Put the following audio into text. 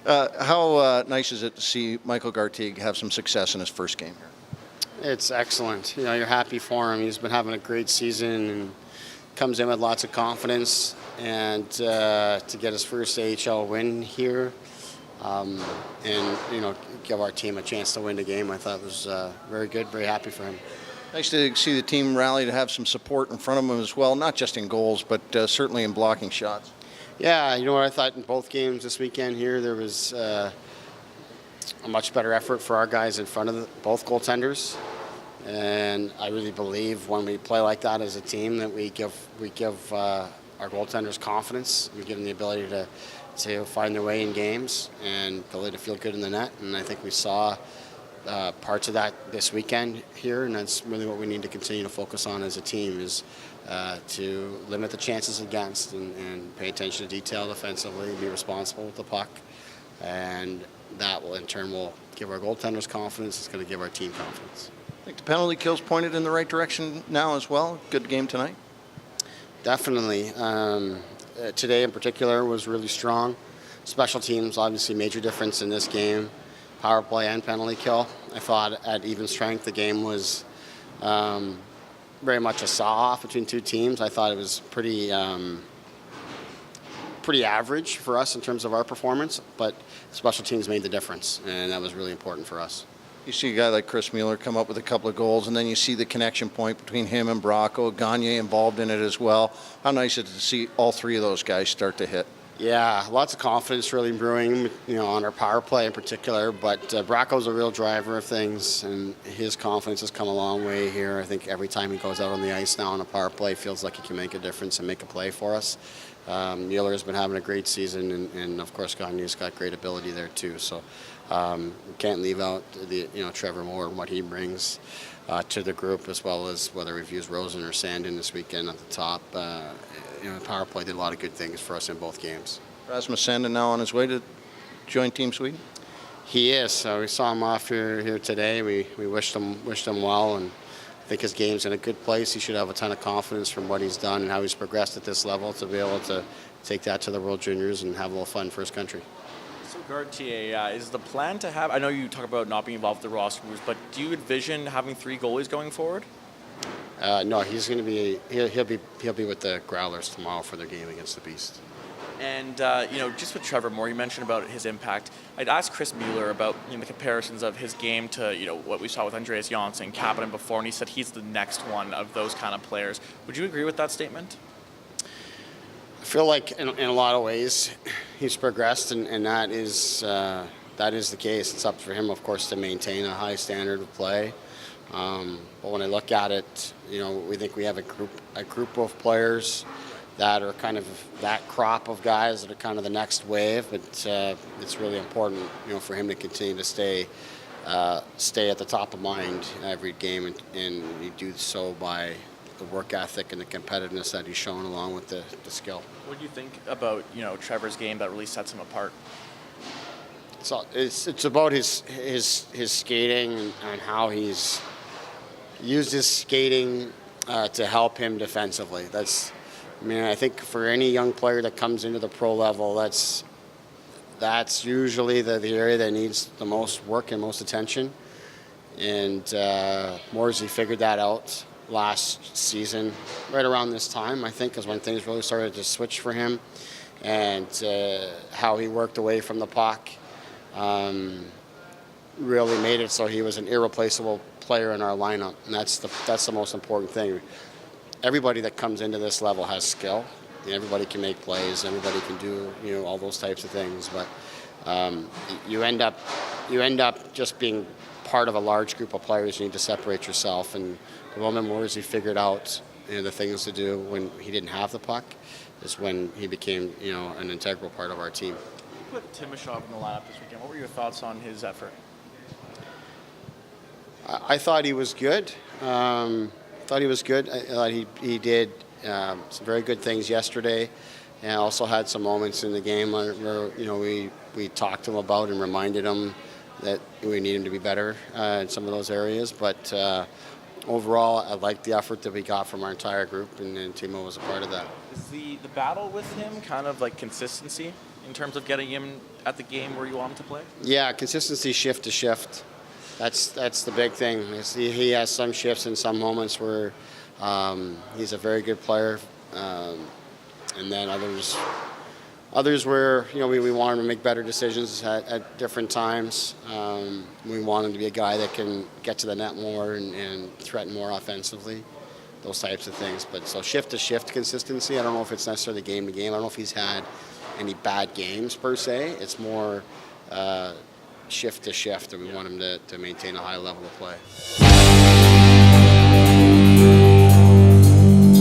How nice is it to see Michael Gartig have some success in his first game here? It's excellent. You're happy for him. He's been having a great season and comes in with lots of confidence. And to get his first AHL win here, and give our team a chance to win the game, I thought was very good. Very happy for him. Nice to see the team rally to have some support in front of them as well, not just in goals, but certainly in blocking shots. Yeah, you know what I thought in both games this weekend here, there was a much better effort for our guys in front of both goaltenders. And I really believe when we play like that as a team that we give our goaltenders confidence. We give them the ability to find their way in games and ability to feel good in the net. And I think we saw parts of that this weekend here, and that's really what we need to continue to focus on as a team is to limit the chances against and pay attention to detail defensively, be responsible with the puck. And that will in turn will give our goaltenders confidence. It's going to give our team confidence. I think the penalty kills pointed in the right direction now as well. Good game tonight. Definitely. Today in particular was really strong. Special teams, obviously, major difference in this game. Power play and penalty kill. I thought at even strength the game was very much a saw-off between two teams. I thought it was pretty average for us in terms of our performance, but special teams made the difference, and that was really important for us. You see a guy like Chris Mueller come up with a couple of goals, and then you see the connection point between him and Bracco, Gagne involved in it as well. How nice is it to see all three of those guys start to hit? Yeah, lots of confidence really brewing, on our power play in particular. But Bracco's a real driver of things, and his confidence has come a long way here. I think every time he goes out on the ice now on a power play, feels like he can make a difference and make a play for us. Mueller has been having a great season, and of course Gagne's got great ability there too. So we can't leave out Trevor Moore and what he brings to the group, as well as whether we've used Rosen or Sandin this weekend at the top. The power play did a lot of good things for us in both games. Rasmus Sandin now on his way to join Team Sweden? He is. So we saw him off here today. We wished him well, and I think his game's in a good place. He should have a ton of confidence from what he's done and how he's progressed at this level to be able to take that to the World Juniors and have a little fun for his country. So Gartier, is the plan to have, I know you talk about not being involved with the roster moves, but do you envision having three goalies going forward? No, he's going to be, he'll be with the Growlers tomorrow for their game against the Beast. And, just with Trevor Moore, you mentioned about his impact. I'd asked Chris Mueller about the comparisons of his game to, what we saw with Andreas Janssen, Kapanen before, and he said he's the next one of those kind of players. Would you agree with that statement? I feel like in a lot of ways he's progressed, and that is the case. It's up for him, of course, to maintain a high standard of play. But when I look at it, we think we have a group of players that are kind of that crop of guys that are kind of the next wave. But it's really important, for him to continue to stay at the top of mind every game, and he do so by the work ethic and the competitiveness that he's shown along with the skill. What do you think about Trevor's game that really sets him apart? It's about his skating and how he's used his skating to help him defensively. I think for any young player that comes into the pro level, that's usually the area that needs the most work and most attention. And Morsey figured that out last season, right around this time, I think, is when things really started to switch for him, and how he worked away from the puck really made it so he was an irreplaceable player in our lineup, and that's the most important thing. Everybody that comes into this level has skill. Everybody can make plays. Everybody can do all those types of things, but you end up just being part of a large group of players. You need to separate yourself, and the moment Morsey figured out the things to do when he didn't have the puck is when he became an integral part of our team. You put Timashov in the lineup this weekend. What were your thoughts on his effort? I thought he was good. I thought he did some very good things yesterday, and also had some moments in the game where we talked to him about and reminded him that we need him to be better in some of those areas. But overall, I liked the effort that we got from our entire group, and Timo was a part of that. Is the battle with him kind of like consistency? in terms of getting him at the game where you want him to play? Yeah, consistency shift to shift. That's the big thing. He has some shifts in some moments where he's a very good player, and then others where we want him to make better decisions at different times. We want him to be a guy that can get to the net more and threaten more offensively. Those types of things. But so shift to shift consistency. I don't know if it's necessarily game to game. I don't know if he's had any bad games per se. It's more shift to shift, and we want him to maintain a high level of play.